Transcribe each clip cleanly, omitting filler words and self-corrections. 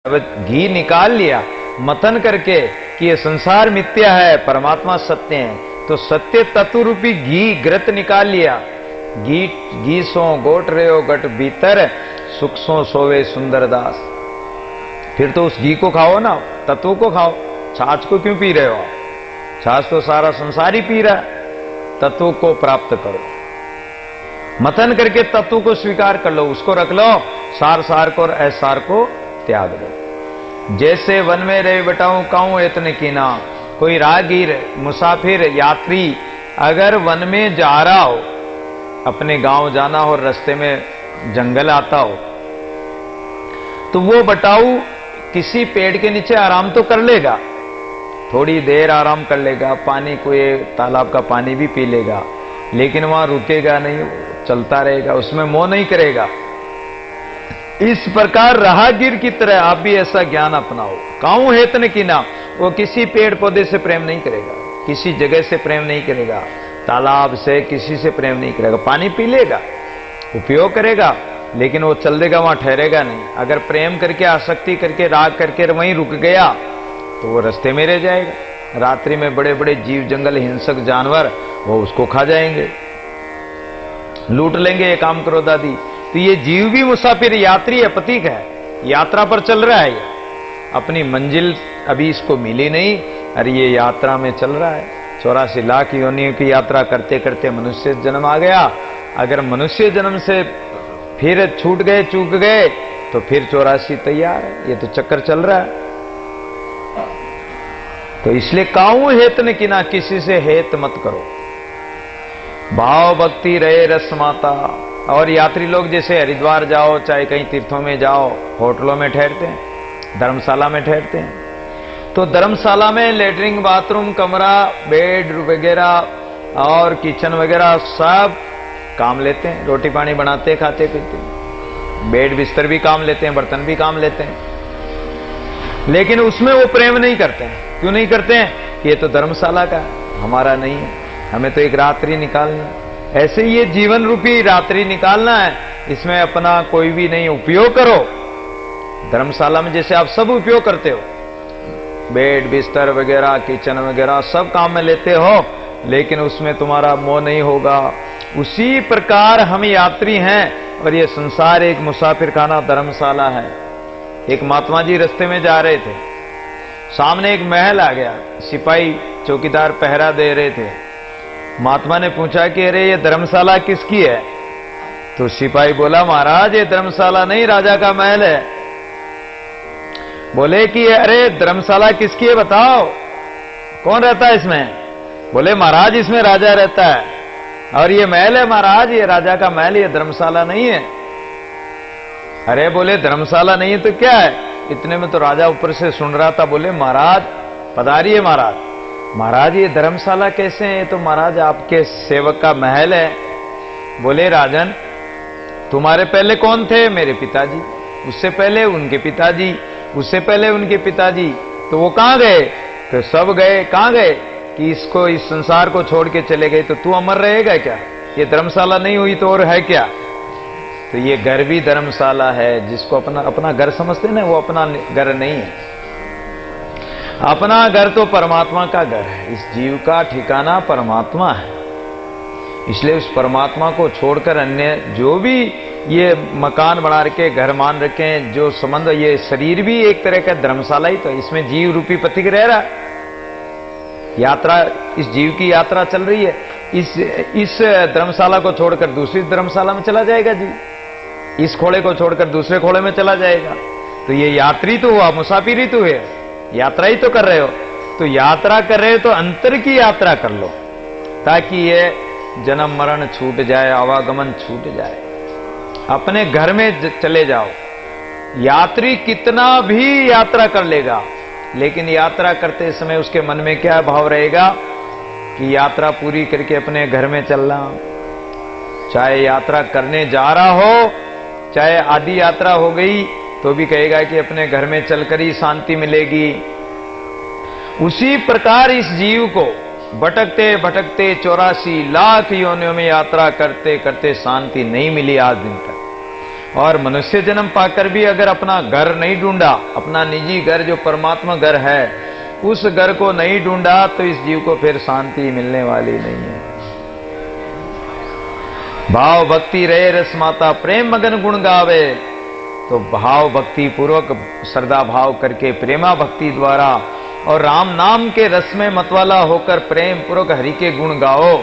अब घी निकाल लिया मतन करके कि ये संसार मिथ्या है, परमात्मा सत्य है, तो सत्य तत्व रूपी घी घृत निकाल लिया। घी सो गोट रहे गट भीतर, सुख सो सोवे सुंदर दास। फिर तो उस घी को खाओ ना, तत्व को खाओ। छाछ को क्यों पी रहे हो आप? छाछ तो सारा संसार ही पी रहा है। तत्व को प्राप्त करो, मतन करके तत्व को स्वीकार कर लो, उसको रख लो, सार को और असार को त्याग दो। जैसे वन में रहे बटाऊं काऊं इतने कीना। कोई राहगीर, मुसाफिर, यात्री अगर वन में जा रहा हो, अपने गांव जाना हो, रास्ते में जंगल आता हो, तो वो बटाऊ किसी पेड़ के नीचे आराम तो कर लेगा, थोड़ी देर आराम कर लेगा, पानी कोई तालाब का पानी भी पी लेगा, लेकिन वहां रुकेगा नहीं, चलता रहेगा, उसमें मोह नहीं करेगा। इस प्रकार राहगीर की तरह आप भी ऐसा ज्ञान अपनाओ। काऊ हेतन की ना, वो किसी पेड़ पौधे से प्रेम नहीं करेगा, किसी जगह से प्रेम नहीं करेगा, तालाब से किसी से प्रेम नहीं करेगा। पानी पी लेगा, उपयोग करेगा, लेकिन वो चल देगा, वहां ठहरेगा नहीं। अगर प्रेम करके, आसक्ति करके, राग करके वहीं रुक गया तो वो रास्ते में रह जाएगा। रात्रि में बड़े बड़े जीव जंगल, हिंसक जानवर वो उसको खा जाएंगे, लूट लेंगे, ये काम क्रोध आदि। तो ये जीव भी मुसाफिर, यात्री है, प्रतीक है, यात्रा पर चल रहा है। ये अपनी मंजिल अभी इसको मिली नहीं, अरे ये यात्रा में चल रहा है। 84 लाख योनियों की यात्रा करते करते मनुष्य जन्म आ गया। अगर मनुष्य जन्म से फिर छूट गए, चूक गए, तो फिर 84 तैयार है। ये तो चक्कर चल रहा है। तो इसलिए काऊ हेत न किना, किसी से हेत मत करो। भाव भक्ति रहे रस माता। और यात्री लोग जैसे हरिद्वार जाओ, चाहे कहीं तीर्थों में जाओ, होटलों में ठहरते हैं, धर्मशाला में ठहरते हैं। तो धर्मशाला में लेटरिन, बाथरूम, कमरा, बेड वगैरह और किचन वगैरह सब काम लेते हैं, रोटी पानी बनाते, खाते पीते हैं, बेड बिस्तर भी काम लेते हैं, बर्तन भी काम लेते हैं, लेकिन उसमें वो प्रेम नहीं करते हैं। क्यों नहीं करते हैं? ये तो धर्मशाला का है, हमारा नहीं है, हमें तो एक रात्रि निकालनी है। ऐसे ये जीवन रूपी रात्रि निकालना है, इसमें अपना कोई भी नहीं उपयोग करो। धर्मशाला में जैसे आप सब उपयोग करते हो, बेड बिस्तर वगैरह, किचन वगैरह सब काम में लेते हो, लेकिन उसमें तुम्हारा मोह नहीं होगा। उसी प्रकार हम यात्री हैं और ये संसार एक मुसाफिर खाना धर्मशाला है। एक महात्मा जी रास्ते में जा रहे थे, सामने एक महल आ गया, सिपाही चौकीदार पहरा दे रहे थे। महात्मा ने पूछा कि अरे ये धर्मशाला किसकी है? तो सिपाही बोला, महाराज ये धर्मशाला नहीं, राजा का महल है। बोले कि अरे धर्मशाला किसकी है बताओ, कौन रहता है इसमें? बोले महाराज इसमें राजा रहता है, और ये महल है महाराज, ये राजा का महल, ये धर्मशाला नहीं है। अरे बोले धर्मशाला नहीं है तो क्या है? इतने में तो राजा ऊपर से सुन रहा था, बोले महाराज पधारिए महाराज। महाराज ये धर्मशाला कैसे है? ये तो महाराज आपके सेवक का महल है। बोले राजन तुम्हारे पहले कौन थे? मेरे पिताजी, उससे पहले उनके पिताजी, उससे पहले उनके पिताजी। तो वो कहां गए? तो सब गए। कहां गए? कि इसको, इस संसार को छोड़ के चले गए। तो तू अमर रहेगा क्या? ये धर्मशाला नहीं हुई तो और है क्या? तो ये घर भी धर्मशाला है। जिसको अपना अपना घर समझते ना, वो अपना घर नहीं है। अपना घर तो परमात्मा का घर है। इस जीव का ठिकाना परमात्मा है। इसलिए उस परमात्मा को छोड़कर अन्य जो भी ये मकान बना रखे, घर मान रखे हैं, जो संबंध, ये शरीर भी एक तरह का धर्मशाला ही तो है। इसमें जीव रूपी पथिक रह रहा है। यात्रा, इस जीव की यात्रा चल रही है। इस धर्मशाला को छोड़कर दूसरी धर्मशाला में चला जाएगा जीव, इस खोड़े को छोड़कर दूसरे खोड़े में चला जाएगा। तो ये यात्री तो हुआ, मुसाफिर ही तो है, यात्रा ही तो कर रहे हो। तो यात्रा कर रहे हो तो अंतर की यात्रा कर लो, ताकि ये जन्म मरण छूट जाए, आवागमन छूट जाए, अपने घर में चले जाओ। यात्री कितना भी यात्रा कर लेगा, लेकिन यात्रा करते समय उसके मन में क्या भाव रहेगा? कि यात्रा पूरी करके अपने घर में चलना। चाहे यात्रा करने जा रहा हो, चाहे आधी यात्रा हो गई, तो भी कहेगा कि अपने घर में चलकर ही शांति मिलेगी। उसी प्रकार इस जीव को भटकते भटकते 84 लाख योनियों में यात्रा करते करते शांति नहीं मिली आज दिन तक। और मनुष्य जन्म पाकर भी अगर अपना घर नहीं ढूंढा, अपना निजी घर जो परमात्मा घर है, उस घर को नहीं ढूंढा, तो इस जीव को फिर शांति मिलने वाली नहीं है। भाव भक्ति रहे रस माता, प्रेम मगन गुण गावे। तो भाव भक्ति पूर्वक श्रद्धा भाव करके प्रेमा भक्ति द्वारा और राम नाम के रस में मतवाला होकर प्रेम पूर्वक हरि के गुण गाओ,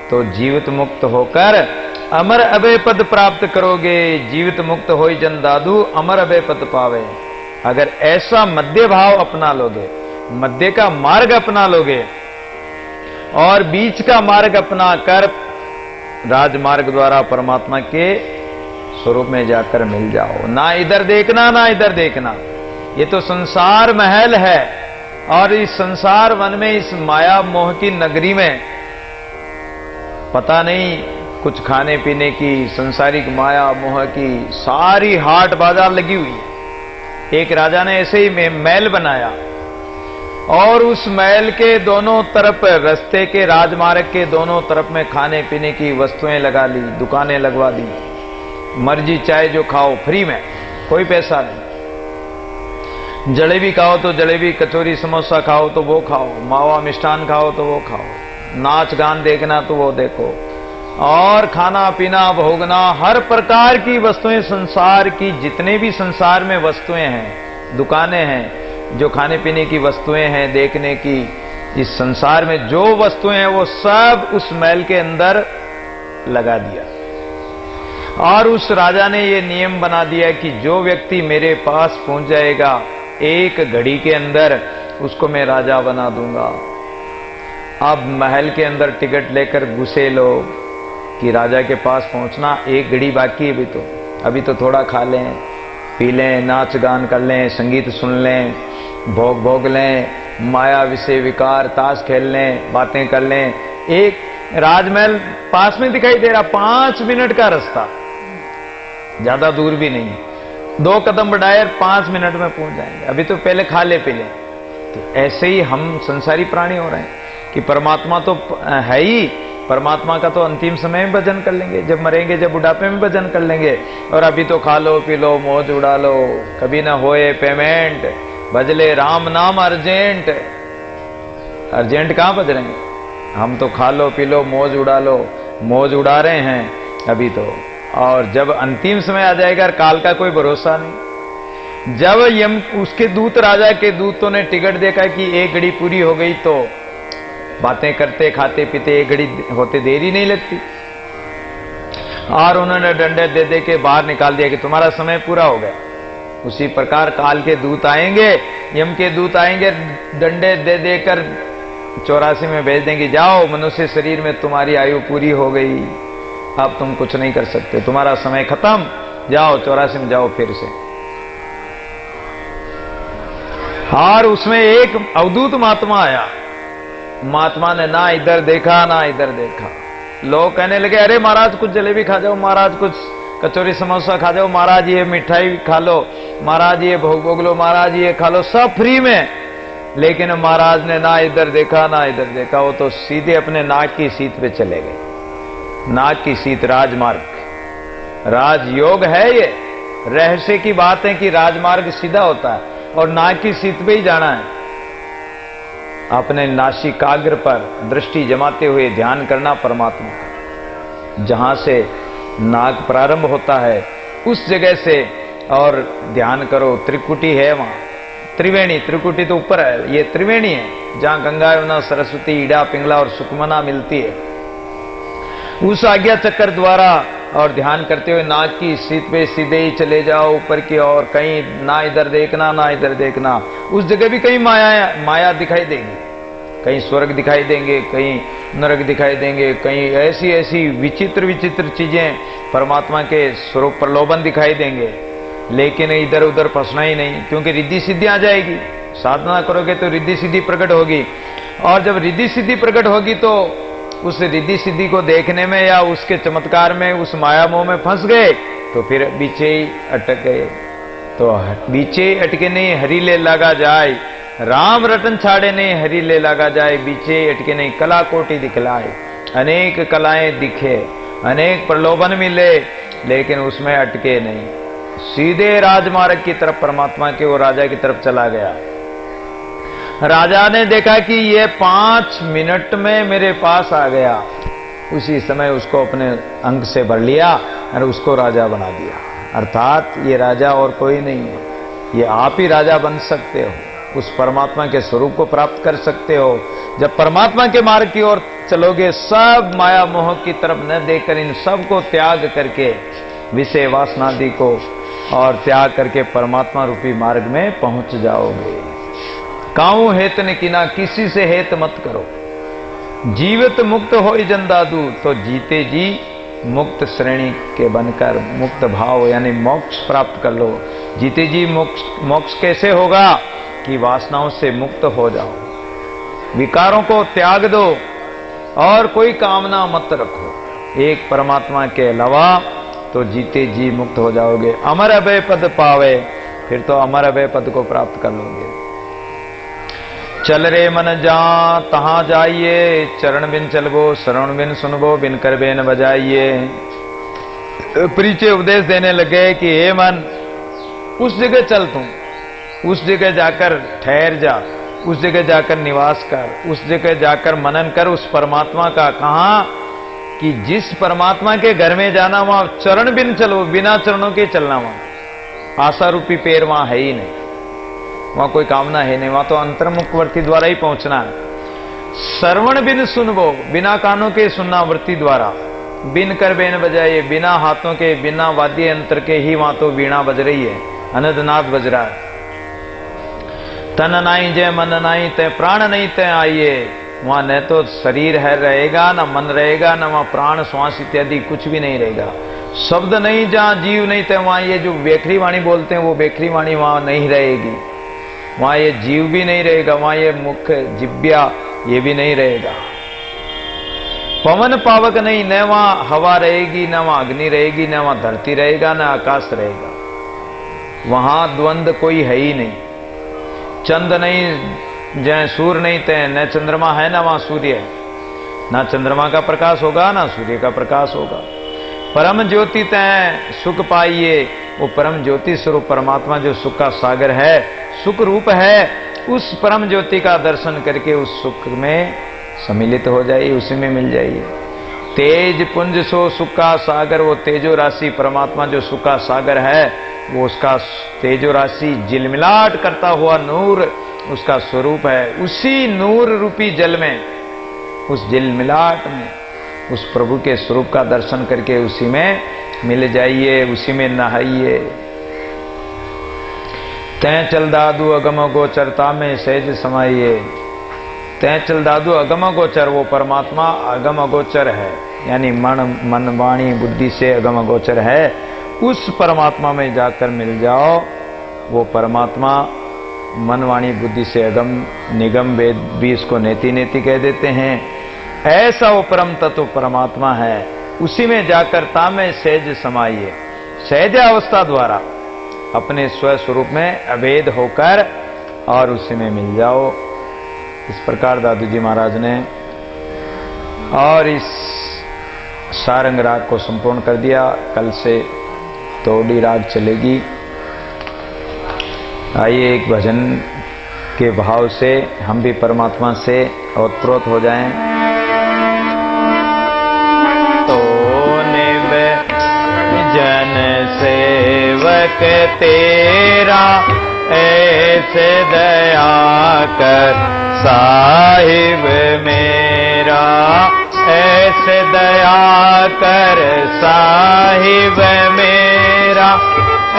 तो जीवित मुक्त होकर अमर अभय पद प्राप्त करोगे। जीवित मुक्त होई जन दादू, अमर अभय पद पावे। अगर ऐसा मध्य भाव अपना लोगे, मध्य का मार्ग अपना लोगे और बीच का मार्ग अपना कर राजमार्ग द्वारा परमात्मा के स्वरूप में जाकर मिल जाओ। ना इधर देखना ना इधर देखना। ये तो संसार महल है, और इस संसार वन में, इस माया मोह की नगरी में पता नहीं कुछ खाने पीने की, संसारिक माया मोह की सारी हाट बाजार लगी हुई है। एक राजा ने ऐसे ही महल बनाया और उस महल के दोनों तरफ, रास्ते के राजमार्ग के दोनों तरफ में खाने पीने की वस्तुएं लगा ली, दुकानें लगवा दी। मर्जी चाय जो खाओ फ्री में, कोई पैसा नहीं। जलेबी खाओ तो जलेबी, कचौरी समोसा खाओ तो वो खाओ, मावा मिष्ठान खाओ तो वो खाओ, नाच गान देखना तो वो देखो, और खाना पीना भोगना, हर प्रकार की वस्तुएं, संसार की जितने भी संसार में वस्तुएं हैं, दुकानें हैं, जो खाने पीने की वस्तुएं हैं, देखने की, इस संसार में जो वस्तुएं हैं वो सब उस महल के अंदर लगा दिया। और उस राजा ने ये नियम बना दिया कि जो व्यक्ति मेरे पास पहुंच जाएगा एक घड़ी के अंदर, उसको मैं राजा बना दूंगा। अब महल के अंदर टिकट लेकर घुसे लोग कि राजा के पास पहुंचना, एक घड़ी बाकी है अभी तो थोड़ा खा लें, पी लें, नाच गान कर लें, संगीत सुन लें, भोग लें, माया विषय विकार, ताश खेल लें, बातें कर लें। एक राजमहल पास में दिखाई दे रहा, 5 मिनट का रास्ता, ज्यादा दूर भी नहीं, 2 कदम बढ़ाए 5 मिनट में पहुंच जाएंगे। अभी तो पहले खा ले पी ले। तो ऐसे ही हम संसारी प्राणी हो रहे हैं कि परमात्मा तो है ही, परमात्मा का तो अंतिम समय में भजन कर लेंगे, जब मरेंगे, जब बुढ़ापे में भजन कर लेंगे। और अभी तो खा लो पी लो, मौज उड़ा लो, कभी ना होए पेमेंट, भजले राम नाम अर्जेंट। अर्जेंट कहां भज रहे हैं हम? तो खा लो पी लो, मौज उड़ा लो, मौज उड़ा रहे हैं अभी तो। और जब अंतिम समय आ जाएगा, काल का कोई भरोसा नहीं। जब यम उसके दूत, राजा के दूतों ने टिकट देखा कि एक घड़ी पूरी हो गई, तो बातें करते खाते पीते एक घड़ी होते देरी नहीं लगती, और उन्होंने डंडे दे दे के बाहर निकाल दिया कि तुम्हारा समय पूरा हो गया। उसी प्रकार काल के दूत आएंगे, यम के दूत आएंगे, डंडे दे देकर 84 में भेज देंगे, जाओ मनुष्य शरीर में तुम्हारी आयु पूरी हो गई, अब तुम कुछ नहीं कर सकते, तुम्हारा समय खत्म, जाओ 84 में जाओ फिर से। और उसमें एक अवधूत महात्मा आया। महात्मा ने ना इधर देखा ना इधर देखा। लोग कहने लगे, अरे महाराज कुछ जलेबी खा जाओ, महाराज कुछ कचौरी समोसा खा जाओ, महाराज ये मिठाई खा लो, महाराज ये भोग लो, महाराज ये खा लो, सब फ्री में। लेकिन महाराज ने ना इधर देखा ना इधर देखा, वो तो सीधे अपने नाक की सीट पे चले गए। नाक की सीट राजमार्ग, राजयोग है ये। रहस्य की बात है कि राजमार्ग सीधा होता है और नाक की सीट पे ही जाना है। अपने नासिकाग्र पर दृष्टि जमाते हुए ध्यान करना परमात्मा का। जहां से नाक प्रारंभ होता है उस जगह से और ध्यान करो। त्रिकुटी है वहां, त्रिवेणी, त्रिकुटी तो ऊपर है, ये त्रिवेणी है जहां गंगा यमुना सरस्वती ईडा पिंगला और सुकमना मिलती है। उस आज्ञा चक्कर द्वारा और ध्यान करते हुए नाक की सीट पे सीधे ही चले जाओ ऊपर की ओर, कहीं ना इधर देखना ना इधर देखना। उस जगह भी कहीं माया दिखाई देगी, कहीं स्वर्ग दिखाई देंगे, कहीं नरक दिखाई देंगे, कहीं ऐसी ऐसी विचित्र विचित्र चीजें परमात्मा के स्वरूप प्रलोभन दिखाई देंगे। लेकिन इधर उधर फंसना ही नहीं, क्योंकि रिद्धि सिद्धि आ जाएगी। साधना करोगे तो रिद्धि सिद्धि प्रकट होगी, और जब रिद्धि सिद्धि प्रकट होगी तो उस रिद्धि सिद्धि को देखने में या उसके चमत्कार में उस माया मोह में फंस गए तो फिर बीचे ही अटक गए। तो बीचे अटके नहीं हरि ले लगा जाए, राम रतन छाड़े नहीं हरि ले लगा जाए। बीचे अटके नहीं कला कोटि दिखलाए, अनेक कलाएं दिखे, अनेक प्रलोभन मिले, लेकिन उसमें अटके नहीं, सीधे राजमार्ग की तरफ, परमात्मा के वो राजा की तरफ चला गया। राजा ने देखा कि ये 5 मिनट में मेरे पास आ गया, उसी समय उसको अपने अंग से भर लिया और उसको राजा बना दिया। अर्थात ये राजा और कोई नहीं है, ये आप ही राजा बन सकते हो, उस परमात्मा के स्वरूप को प्राप्त कर सकते हो। जब परमात्मा के मार्ग की ओर चलोगे, सब माया मोह की तरफ न देखकर इन सब को त्याग करके, विषय वासनादि को और त्याग करके परमात्मा रूपी मार्ग में पहुंच जाओगे। काऊ हेत ने किना, किसी से हेत मत करो। जीवित मुक्त हो जन दादू, तो जीते जी मुक्त श्रेणी के बनकर मुक्त भाव यानी मोक्ष प्राप्त कर लो। जीते जी मोक्ष कैसे होगा कि वासनाओं से मुक्त हो जाओ, विकारों को त्याग दो और कोई कामना मत रखो एक परमात्मा के अलावा, तो जीते जी मुक्त हो जाओगे। अमर अभय पद पावे, फिर तो अमर अभय पद को प्राप्त कर लोगे। चल रे मन जा तहां जाइए, चरण बिन चलबो, श्रवण बिन सुनबो, बिन कर बेन बजाइए। परिचय उपदेश देने लगे कि हे मन, उस जगह चल, तू उस जगह जाकर ठहर जा, उस जगह जाकर निवास कर, उस जगह जाकर मनन कर उस परमात्मा का। कहा कि जिस परमात्मा के घर में जाना, वहां चरण बिन चलो, बिना चरणों के चलना, वहां आशा रूपी पैर वहां है ही नहीं, वहां कोई कामना है नहीं, वहां तो अंतर्मुख वृत्ति द्वारा ही पहुंचना है। श्रवण बिन सुनबो, बिना कानों के सुनना वृत्ति द्वारा। बिन कर बेन बजाइए, बिना हाथों के, बिना वाद्य यंत्र के ही वहां तो वीणा बज रही है, अनंतनाद बज रहा है। तन नाई जय मन नाई तय प्राण नहीं तय आइए, वहां न तो शरीर है रहेगा, न मन रहेगा, न वहां प्राण श्वास इत्यादि कुछ भी नहीं रहेगा। शब्द नहीं, जहां जीव नहीं तय वहां ये जो बेखरी वाणी बोलते हैं, वो बेखरी वाणी वहां नहीं रहेगी, वहां ये जीव भी नहीं रहेगा, वहां ये मुख जिब्या ये भी नहीं रहेगा। पवन पावक नहीं, न वहां हवा रहेगी, न वहां अग्नि रहेगी, न वहां धरती रहेगा, न आकाश रहेगा, वहां द्वंद्व कोई है ही नहीं। चंद नहीं, जय सूर्य नहीं तय, न चंद्रमा है ना वहां सूर्य है, ना चंद्रमा का प्रकाश होगा ना सूर्य का प्रकाश होगा। परम ज्योति तय सुख पाइए, वो परम ज्योति स्वरूप परमात्मा जो सुख का सागर है, सुख रूप है, उस परम ज्योति का दर्शन करके उस सुख में सम्मिलित हो जाइए, उसी में मिल जाइए। तेज पुंज सो सुख का सागर, वो तेजो राशि परमात्मा जो सुख का सागर है, वो उसका तेजो राशि झिलमिलाट करता हुआ नूर उसका स्वरूप है। उसी नूर रूपी जल में, उस झिलमिलाट में उस प्रभु के स्वरूप का दर्शन करके उसी में मिल जाइए, उसी में नहाइए। तै चल दादू अगम गोचरता में सहज समाइए। तै चल दादू अगम गोचर, वो परमात्मा अगम गोचर है, यानी मन वाणी बुद्धि से अगम गोचर है। उस परमात्मा में जाकर मिल जाओ। वो परमात्मा मन वाणी बुद्धि से अगम, निगम, वेद भी इसको नेति नेति कह देते हैं। ऐसा वो परम तत्व परमात्मा है, उसी में जाकर तामे सहज समाइए। सहज अवस्था द्वारा अपने स्वस्वरूप में अभेद होकर और उसी में मिल जाओ। इस प्रकार दादू जी महाराज ने और इस सारंग राग को संपूर्ण कर दिया। कल से तोड़ी राग चलेगी। आइए एक भजन के भाव से हम भी परमात्मा से ओतप्रोत हो जाएं। तो जन सेवक तेरा ऐसे दया कर साहिब मेरा, ऐसे दया कर साहिब मेरा,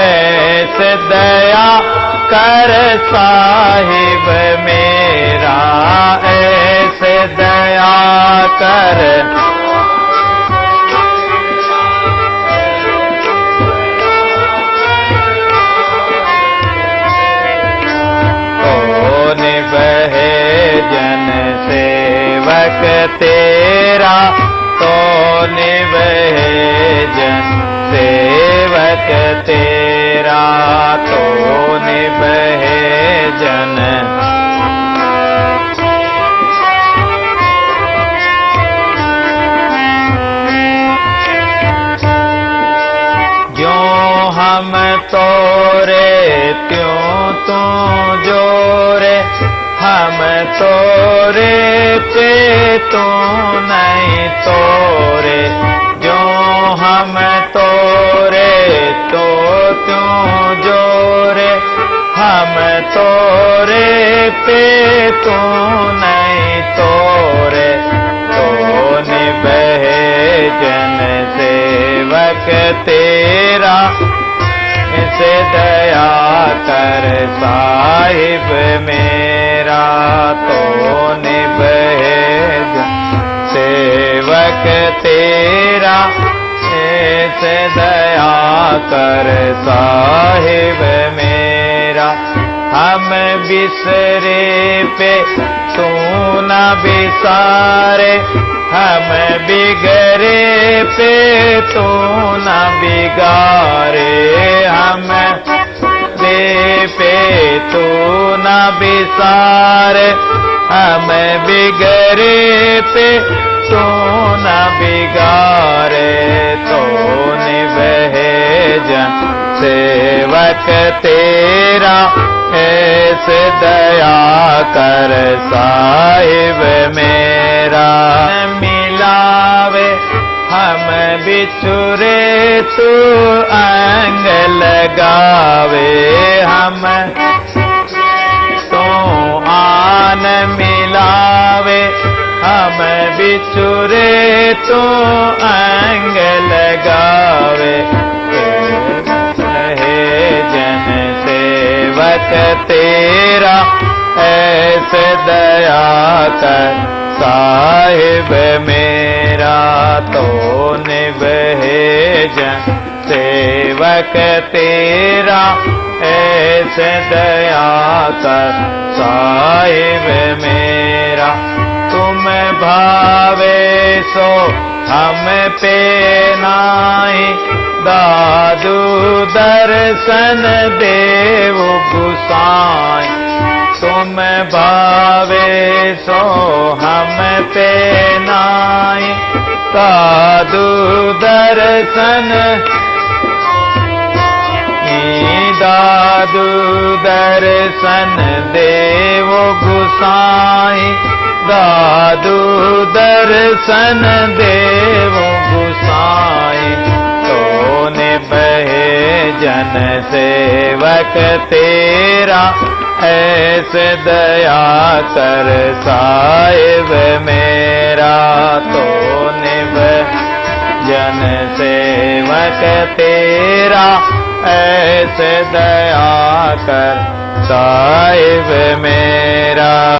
ऐसे दया कर साहिब मेरा, ऐसे दया कर। जन सेवक तेरा तो निभे, जन सेवक तेरा तो निभे जन। तोरे पे तू नहीं तोरे, जो हम तोरे तो क्यों जोरे। हम तोरे पे तू नहीं तोरे, तो निभे जन सेवक तेरा। से दया कर साहिब मेरा, तो निभे सेवक तेरा। से दया कर साहिब मेरा। हम बिसरे पे तू न बिसारे, हम बिगड़े पे तू न बिगारे। हम दे पे तू न बिसारे, हम बिगड़े पे तू न बिगारे। तो निभे जन सेवक तेरा, ऐसे दया कर साहिब मेरा। मिलावे हम बिछुरे तू अंग लगावे, हम तो आन मिलावे। हम बिछुरे तो अंग लगावे, जन सेवक तेरा। ऐसे दया कर साहिब मेरा, तो निभे जन सेवक तेरा। ऐसे दया कर साहिब मेरा। तुम भावे सो हम पे नाई, दादू दर्शन देव गुसाई। तुम भावे सो हम पे नाई, दादू दर्शन। दादू दर्शन देव गुसाई, दादू दर्शन देव गुसाई। तो निभे जन सेवक तेरा, ऐसे दया कर साहिब मेरा। तो निभे जन सेवक तेरा, ऐसे दया कर साहिब